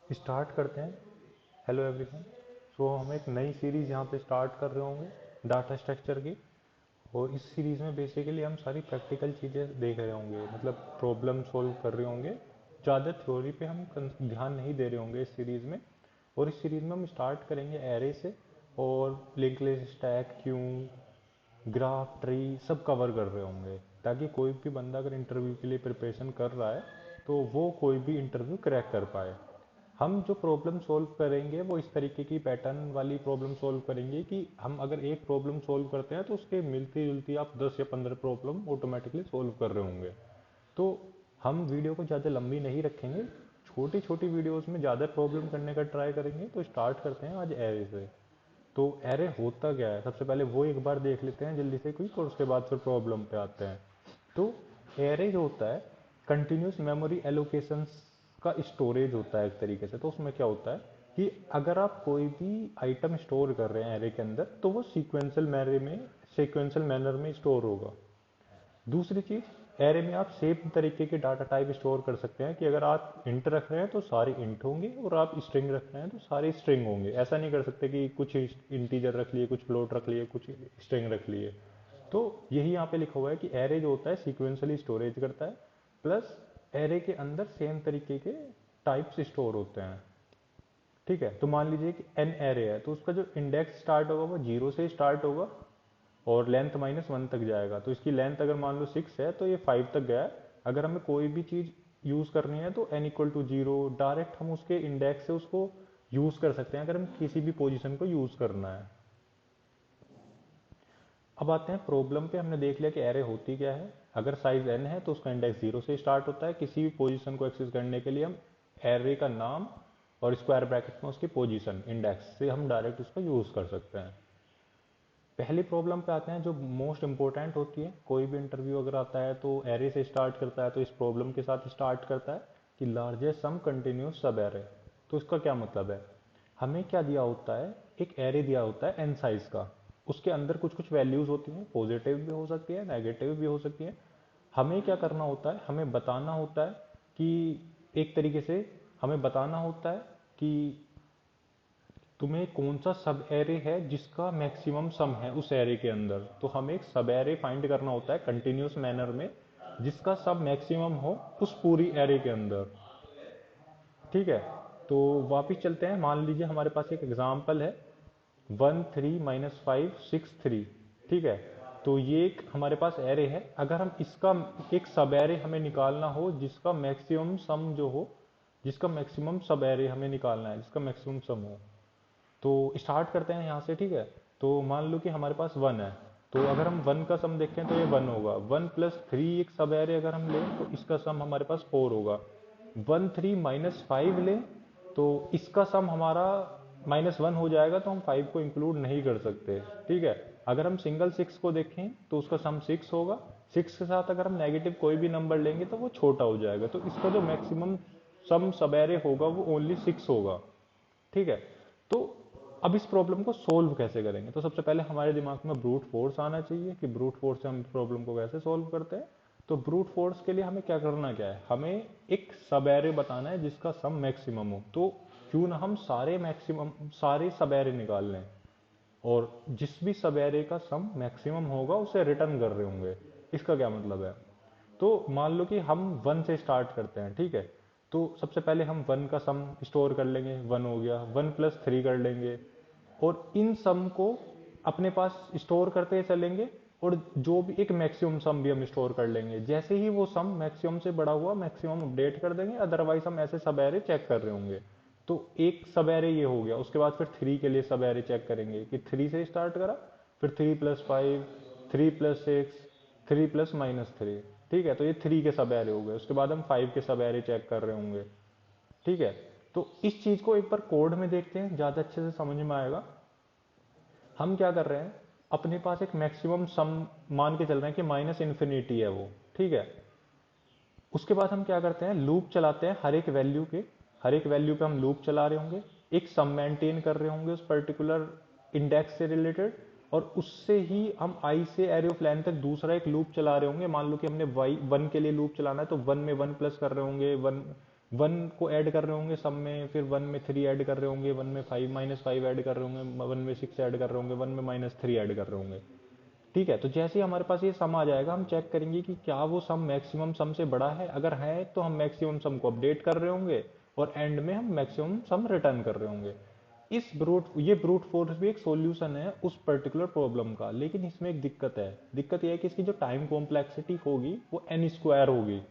Start करते हैं। Hello everyone. सो हम एक नई सीरीज़ यहाँ पे स्टार्ट कर रहे होंगे डाटा स्ट्रक्चर की। और इस सीरीज़ में बेसिकली हम सारी प्रैक्टिकल चीज़ें देख रहे होंगे, मतलब प्रॉब्लम सॉल्व कर रहे होंगे। ज़्यादा थ्योरी पे हम ध्यान नहीं दे रहे होंगे इस सीरीज़ में। और इस सीरीज़ में हम स्टार्ट करेंगे एरे से, और link list, stack, Q, graph, tree सब कवर कर रहे होंगे, ताकि कोई भी बंदा अगर इंटरव्यू के लिए प्रिपरेशन कर रहा है तो वो कोई भी इंटरव्यू क्रैक कर पाए। हम जो प्रॉब्लम सॉल्व करेंगे वो इस तरीके की पैटर्न वाली प्रॉब्लम सॉल्व करेंगे कि हम अगर एक प्रॉब्लम सॉल्व करते हैं तो उसके मिलती जुलती आप 10 या 15 प्रॉब्लम ऑटोमेटिकली सॉल्व कर रहे होंगे। तो हम वीडियो को ज़्यादा लंबी नहीं रखेंगे, छोटी छोटी वीडियोस में ज़्यादा प्रॉब्लम करने का ट्राई करेंगे। तो स्टार्ट करते हैं आज एरे से। तो एरे होता क्या है, सबसे पहले वो एक बार देख लेते हैं जल्दी से क्विक, और उसके बाद फिर प्रॉब्लम पे आते हैं। तो एरे जो होता है कंटिन्यूस मेमोरी एलोकेशंस का स्टोरेज होता है एक तरीके से। तो उसमें क्या होता है कि अगर आप कोई भी आइटम स्टोर कर रहे हैं एरे के अंदर, तो वो सीक्वेंशियल मैनर में स्टोर होगा। दूसरी चीज, एरे में आप सेम तरीके के डाटा टाइप स्टोर कर सकते हैं कि अगर आप इंट रख रहे हैं तो सारे इंट होंगे, और आप स्ट्रिंग रख रहे हैं तो सारे स्ट्रिंग होंगे। ऐसा नहीं कर सकते कि कुछ इंटीजर रख लिए, कुछ फ्लोट रख लिए, कुछ स्ट्रिंग रख लिए। तो यही यहाँ पे लिखा हुआ है कि एरे जो होता है सीक्वेंशियली स्टोरेज करता है, प्लस एरे के अंदर सेम तरीके के टाइप्स स्टोर होते हैं। ठीक है, तो मान लीजिए कि एन एरे है, तो उसका जो इंडेक्स स्टार्ट होगा वो 0 से स्टार्ट होगा और लेंथ -1 तक जाएगा। तो इसकी लेंथ अगर मान लो 6 है तो ये 5 तक गया है। अगर हमें कोई भी चीज़ यूज़ करनी है तो n=0 डायरेक्ट हम उसके इंडेक्स से उसको यूज़ कर सकते हैं, अगर हम किसी भी पोजीशन को यूज़ करना है। अब आते हैं प्रॉब्लम पे। हमने देख लिया कि एरे होती क्या है। अगर साइज n है तो उसका इंडेक्स 0 से स्टार्ट होता है। किसी भी पोजीशन को एक्सेस करने के लिए हम एरे का नाम और स्क्वायर ब्रैकेट में उसकी पोजीशन इंडेक्स से हम डायरेक्ट उसका यूज़ कर सकते हैं। पहली प्रॉब्लम पे आते हैं जो मोस्ट इंपॉर्टेंट होती है। कोई भी इंटरव्यू अगर आता है तो एरे से स्टार्ट करता है, तो इस प्रॉब्लम के साथ स्टार्ट करता है कि लार्जेस्ट सम कंटिन्यूस सब एरे। तो इसका क्या मतलब है, हमें क्या दिया होता है, एक एरे दिया होता है एन साइज का। उसके अंदर कुछ कुछ वैल्यूज होती हैं, पॉजिटिव भी हो सकती है, नेगेटिव भी हो सकती है। हमें क्या करना होता है, हमें बताना होता है कि एक तरीके से हमें बताना होता है कि तुम्हें कौन सा सब एरे है जिसका मैक्सिमम सम है उस एरे के अंदर। तो हमें एक सब एरे फाइंड करना होता है कंटिन्यूस मैनर में, जिसका सब मैक्सिमम हो उस पूरी एरे के अंदर। ठीक है, तो वापिस चलते हैं। मान लीजिए हमारे पास एक एग्जाम्पल है 1 3 - 5 6 3। ठीक है, तो ये एक हमारे पास एरे है। अगर हम इसका एक सब एरे हमें निकालना हो जिसका मैक्सिमम सम जो हो, जिसका मैक्सिमम सब एरे हमें निकालना है जिसका मैक्सिमम सम हो, तो स्टार्ट करते हैं यहाँ से। ठीक है, तो मान लो कि हमारे पास 1 है, तो अगर हम 1 का सम देखें तो ये 1 होगा। 1 + 3 एक सब एरे अगर हम लें तो इसका सम हमारे पास 4 होगा। 1 3 - 5 लें तो इसका सम हमारा -1 हो जाएगा, तो हम 5 को इंक्लूड नहीं कर सकते। ठीक है, अगर हम सिंगल 6 को देखें तो उसका सम 6 होगा। 6 के साथ अगर हम नेगेटिव कोई भी नंबर लेंगे तो वो छोटा हो जाएगा, तो इसका जो मैक्सिमम सम सब एरे होगा वो ओनली 6 होगा। ठीक है, तो अब इस प्रॉब्लम को सोल्व कैसे करेंगे। तो सबसे पहले हमारे दिमाग में ब्रूट फोर्स आना चाहिए कि ब्रूट फोर्स से हम प्रॉब्लम को कैसे सोल्व करते हैं। तो ब्रूट फोर्स के लिए हमें क्या करना क्या है, हमें एक सब एरे बताना है जिसका सम मैक्सिमम हो। तो क्यों ना हम सारे सब एरे निकाल लें, और जिस भी सब एरे का सम मैक्सिमम होगा उसे रिटर्न कर रहे होंगे। इसका क्या मतलब है, तो मान लो कि हम 1 से स्टार्ट करते हैं। ठीक है, तो सबसे पहले हम 1 का सम स्टोर कर लेंगे, 1 हो गया। 1 + 3 कर लेंगे, और इन सम को अपने पास स्टोर करते चलेंगे, और जो भी एक मैक्सिमम सम भी हम स्टोर कर लेंगे। जैसे ही वो सम मैक्सिमम से बड़ा हुआ, मैक्सिमम अपडेट कर देंगे, अदरवाइज हम ऐसे सब एरे चेक कर रहे होंगे। तो एक सब एरे ये हो गया। उसके बाद फिर 3 के लिए सब एरे चेक करेंगे कि 3 से स्टार्ट करा, फिर 3 + 5, 3 + 6, 3 + -3। ठीक है, तो ये 3 के सब एरे हो गए। उसके बाद हम 5 के सब एरे चेक कर रहे होंगे। ठीक है, तो इस चीज को एक बार कोड में देखते हैं, ज्यादा अच्छे से समझ में आएगा। हम क्या कर रहे हैं, अपने पास एक मैक्सिमम सम मान के चल रहे हैं कि -∞ है वो। ठीक है, उसके बाद हम क्या करते हैं, लूप चलाते हैं हर एक वैल्यू पे हम लूप चला रहे होंगे, एक सम मेंटेन कर रहे होंगे उस पर्टिकुलर इंडेक्स से रिलेटेड। और उससे ही हम आई से एरे ऑफ लेंथ तक दूसरा एक लूप चला रहे होंगे। मान लो कि हमने वाई 1 के लिए लूप चलाना है, तो 1 में 1 प्लस कर रहे होंगे, 1 को ऐड कर रहे होंगे सब में, फिर 1 में 3 ऐड कर रहे होंगे, 1 में 5 -5 ऐड कर रहे होंगे, 1 में 6 ऐड कर रहे होंगे, 1 में -3 ऐड कर रहे होंगे। ठीक है, तो जैसे ही हमारे पास ये सम आ जाएगा, हम चेक करेंगे कि क्या वो सम मैक्सिमम सम से बड़ा है। अगर है तो हम मैक्सिमम सम को अपडेट कर रहे होंगे और एंड में हम मैक्सिमम सम रिटर्न कर रहे होंगे। ये ब्रूट फोर्स भी एक सॉल्यूशन है उस पर्टिकुलर प्रॉब्लम का, लेकिन इसमें एक दिक्कत है। दिक्कत यह है कि इसकी जो टाइम कॉम्प्लेक्सिटी होगी वो n स्क्वायर होगी।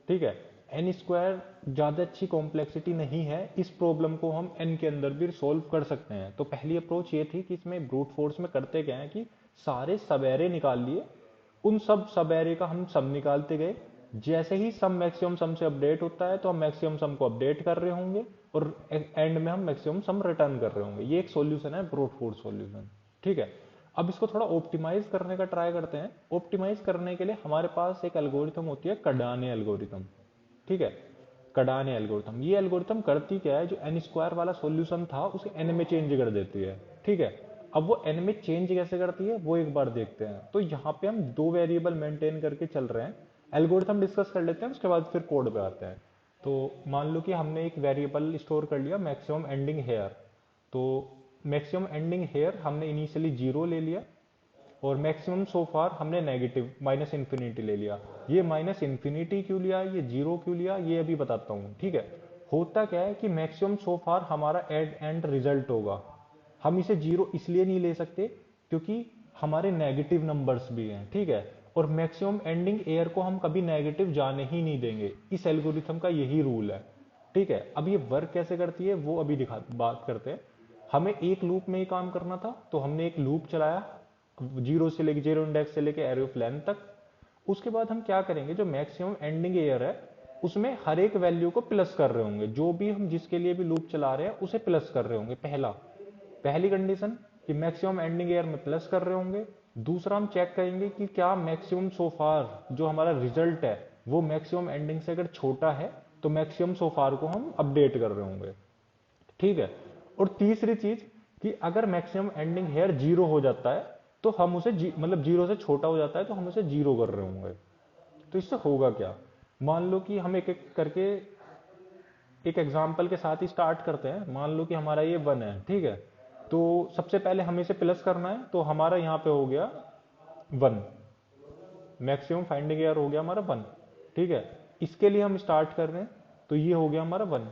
ठीक है, n स्क्वायर ज्यादा अच्छी कॉम्प्लेक्सिटी नहीं है। इस प्रॉब्लम को हम n के अंदर भी सोल्व कर सकते हैं। तो पहली अप्रोच ये थी कि इसमें ब्रूट फोर्स में करते क्या है कि सारे सब एरे निकाल लिए, उन सब एरे का हम सम निकालते गए। जैसे ही सम मैक्सिमम सम से अपडेट होता है तो हम मैक्सिमम सम को अपडेट कर रहे होंगे और एंड में हम मैक्सिमम सम रिटर्न कर रहे होंगे। ये एक सॉल्यूशन है, ब्रूट फोर्स सॉल्यूशन। ठीक है, अब इसको थोड़ा ऑप्टिमाइज करने का ट्राई करते हैं। ऑप्टिमाइज करने के लिए हमारे पास एक एल्गोरिथम होती है, कार्डाने एल्गोरिथम। ठीक है, कार्डाने एल्गोरिथम, ये एल्गोरिथम करती क्या है, जो n स्क्वायर वाला सॉल्यूशन था उसे n में चेंज कर देती है। ठीक है, अब वो n में चेंज कैसे करती है वो एक बार देखते हैं। तो यहाँ पे हम दो वेरिएबल मेंटेन करके चल रहे हैं। एल्गोरिथम डिस्कस कर लेते हैं, उसके बाद फिर कोड पे आते हैं। तो मान लो कि हमने एक वेरिएबल स्टोर कर लिया, मैक्सिमम एंडिंग हेयर। तो मैक्सिमम एंडिंग हेयर हमने इनिशियली 0 ले लिया और मैक्सिमम सो फार हमने नेगेटिव माइनस इन्फिनिटी ले लिया। ये माइनस इन्फिनिटी क्यों लिया, ये 0 क्यों लिया, ये अभी बताता हूँ। ठीक है, होता क्या है कि मैक्सिमम सो फार हमारा एंड रिजल्ट होगा। हम इसे 0 इसलिए नहीं ले सकते क्योंकि हमारे नेगेटिव नंबर्स भी हैं। ठीक है, और मैक्सिमम एंडिंग एयर को हम कभी नेगेटिव जाने ही नहीं देंगे। इस एल्गोरिथम का यही रूल है। ठीक है, अब ये वर्क कैसे करती है वो अभी बात करते हैं। हमें एक लूप में ही काम करना था, तो हमने एक लूप चलाया 0 से लेके 0 इंडेक्स से लेके एरे ऑफ लेंथ तक। उसके बाद हम क्या करेंगे, जो मैक्सिमम एंडिंग एयर है उसमें हर एक वैल्यू को प्लस कर रहे होंगे। जो भी हम जिसके लिए भी लूप चला रहे हैं उसे प्लस कर रहे होंगे। पहली कंडीशन कि मैक्सिमम एंडिंग एयर में प्लस कर रहे होंगे। दूसरा हम चेक करेंगे कि क्या मैक्सिमम सोफार जो हमारा रिजल्ट है वो मैक्सिमम एंडिंग से अगर छोटा है तो मैक्सिमम सोफार को हम अपडेट कर रहे होंगे। ठीक है, और तीसरी चीज कि अगर मैक्सिमम एंडिंग हेयर 0 हो जाता है तो हम उसे मतलब 0 से छोटा हो जाता है तो हम उसे 0 कर रहे होंगे। तो इससे होगा क्या, मान लो कि हम एक एक करके एक एग्जाम्पल के साथ ही स्टार्ट करते हैं। मान लो कि हमारा ये 1 है। ठीक है, तो सबसे पहले हमें इसे प्लस करना है, तो हमारा यहाँ पे हो गया 1, मैक्सिमम फाइंडिंग एयर हो गया हमारा 1। ठीक है, इसके लिए हम स्टार्ट कर रहे हैं, तो ये हो गया हमारा 1।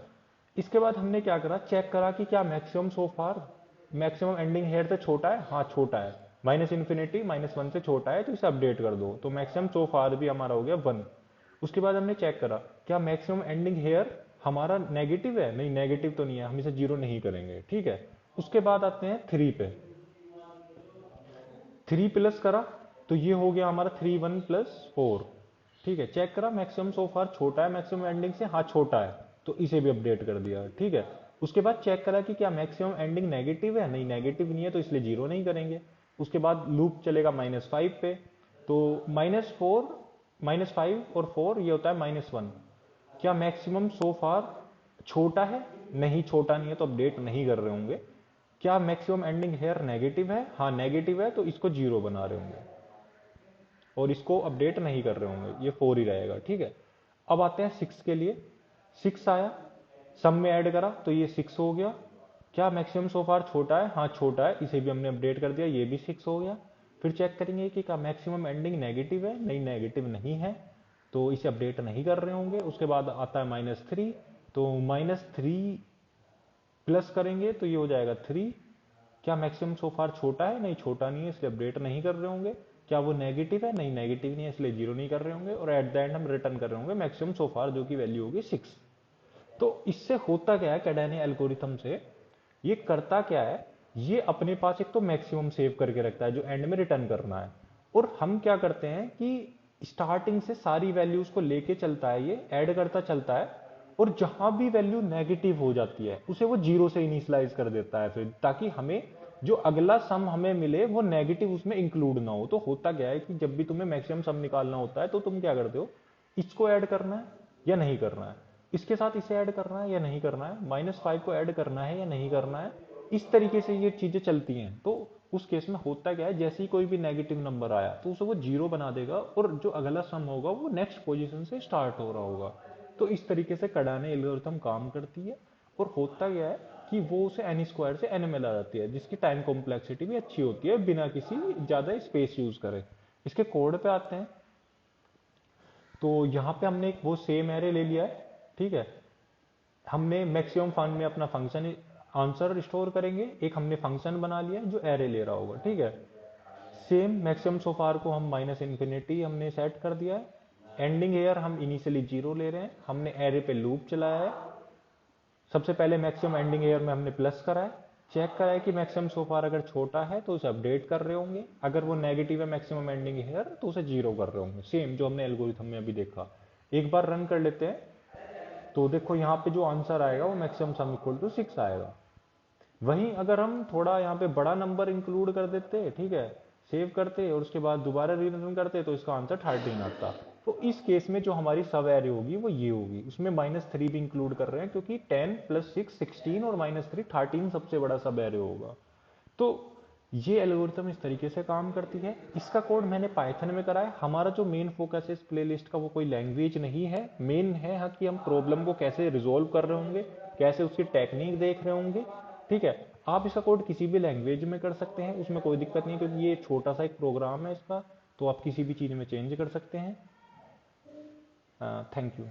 इसके बाद हमने क्या करा, चेक करा कि क्या मैक्सिमम सो फार मैक्सिमम एंडिंग हेयर से छोटा है। हाँ छोटा है, माइनस इन्फिनिटी -1 से छोटा है, तो इसे अपडेट कर दो। तो मैक्सिमम सो फार भी हमारा हो गया 1। उसके बाद हमने चेक करा क्या मैक्सिमम एंडिंग हेयर हमारा नेगेटिव है। नहीं, नेगेटिव तो नहीं है, हम इसे 0 नहीं करेंगे। ठीक है, उसके बाद आते हैं 3 पे। 3 प्लस करा तो ये हो गया हमारा 3 1 प्लस 4। ठीक है, चेक करा मैक्सिमम सो फार छोटा है मैक्सिमम एंडिंग से। हाँ छोटा है, तो इसे भी अपडेट कर दिया। ठीक है, उसके बाद चेक करा कि क्या मैक्सिमम एंडिंग नेगेटिव है। नहीं, नेगेटिव नहीं है, तो इसलिए 0 नहीं करेंगे। उसके बाद लूप चलेगा -5 पे। तो -5 और 4 ये होता है -1। क्या मैक्सिमम सो फार छोटा है। नहीं, छोटा नहीं है, तो अपडेट नहीं कर रहे होंगे। क्या मैक्सिमम एंडिंग हेयर नेगेटिव है। हाँ नेगेटिव है, तो इसको 0 बना रहे होंगे और इसको अपडेट नहीं कर रहे होंगे, ये 4 ही रहेगा। ठीक है, अब आते हैं 6 के लिए। 6 आया, सम में ऐड करा तो ये 6 हो गया। क्या मैक्सिमम सो फार छोटा है। हाँ छोटा है, इसे भी हमने अपडेट कर दिया, ये भी 6 हो गया। फिर चेक करेंगे कि क्या मैक्सिमम एंडिंग नेगेटिव है। नहीं, नेगेटिव नहीं है, तो इसे अपडेट नहीं कर रहे होंगे। उसके बाद आता है -3, तो -3 प्लस करेंगे तो ये हो जाएगा 3। क्या मैक्सिमम सो फार छोटा है। नहीं, छोटा नहीं है, इसलिए अपडेट नहीं कर रहे होंगे। क्या वो नेगेटिव है। नहीं, नेगेटिव नहीं है, इसलिए 0 नहीं कर रहे होंगे। और एट द एंड हम रिटर्न कर रहे होंगे मैक्सिमम सो फार, जो की वैल्यू होगी 6। तो इससे होता क्या है, कैडाने एल्गोरिथम से ये करता क्या है, ये अपने पास एक तो मैक्सिमम सेव करके रखता है जो एंड में रिटर्न करना है। और हम क्या करते हैं कि स्टार्टिंग से सारी वैल्यूज को लेके चलता है, ये ऐड करता चलता है। और जहां भी वैल्यू नेगेटिव हो जाती है उसे वो 0 से इनिशियलाइज कर देता है, फिर ताकि हमें जो अगला सम हमें मिले वो नेगेटिव उसमें इंक्लूड ना हो। तो होता क्या है कि जब भी तुम्हें मैक्सिमम सम निकालना होता है तो तुम क्या करते हो, इसको ऐड करना है या नहीं करना है, इसके साथ इसे ऐड करना है या नहीं करना है, -5 को ऐड करना है या नहीं करना है। इस तरीके से ये चीजें चलती हैं। तो उस केस में होता क्या है, जैसे ही कोई भी नेगेटिव नंबर आया तो उसे वो जीरो बना देगा और जो अगला सम होगा वो नेक्स्ट पोजीशन से स्टार्ट हो रहा होगा। तो इस तरीके से कार्डाने एल्गोरिथम काम करती है। और होता क्या है कि वो उसे एन स्क्वायर से एन में ला जाती है, जिसकी टाइम कॉम्प्लेक्सिटी भी अच्छी होती है बिना किसी ज़्यादा स्पेस यूज करे। इसके कोड पे आते हैं। तो यहाँ पे हमने एक वो सेम एरे ले लिया है, ठीक है। हमने मैक्सिमम फन में अपना फंक्शन आंसर स्टोर करेंगे, एक हमने फंक्शन बना लिया जो एरे ले रहा होगा, ठीक है। सेम मैक्सिमम सो फार को हम माइनस इन्फिनिटी हमने सेट कर दिया है। एंडिंग हेयर हम इनिशियली जीरो ले रहे हैं, हमने एरे पे लूप चलाया है। सबसे पहले मैक्सिमम एंडिंग एयर में हमने प्लस करा है, चेक करा है कि मैक्सिमम सो फार अगर छोटा है तो उसे अपडेट कर रहे होंगे, अगर वो नेगेटिव है मैक्सिमम एंडिंग एयर तो उसे जीरो कर रहे होंगे, सेम जो हमने एल्गोरिथम में अभी देखा। एक बार रन कर लेते हैं तो देखो यहाँ पे जो आंसर आएगा वो मैक्सिमम सम इक्वल टू 6 आएगा। वहीं अगर हम थोड़ा यहाँ पे बड़ा नंबर इंक्लूड कर देते, ठीक है, सेव करते और उसके बाद दोबारा रिटर्न करते तो इसका आंसर 13 आता। तो इस केस में जो हमारी सब एरे होगी वो ये होगी, उसमें -3 भी इंक्लूड कर रहे हैं क्योंकि 10 + 6 16 और -3 13 सबसे बड़ा सब एरे होगा। तो ये एल्गोरिथम इस तरीके से काम करती है। इसका कोड मैंने पाइथन में करा है। हमारा जो मेन फोकस है इस प्लेलिस्ट का वो कोई लैंग्वेज नहीं है, मेन है हाँ कि हम प्रॉब्लम को कैसे रिजोल्व कर रहे होंगे, कैसे उसकी टेक्निक देख रहे होंगे, ठीक है। आप इसका कोड किसी भी लैंग्वेज में कर सकते हैं, उसमें कोई दिक्कत नहीं, क्योंकि ये छोटा सा एक प्रोग्राम है इसका, तो आप किसी भी चीज़ में चेंज कर सकते हैं। Thank you.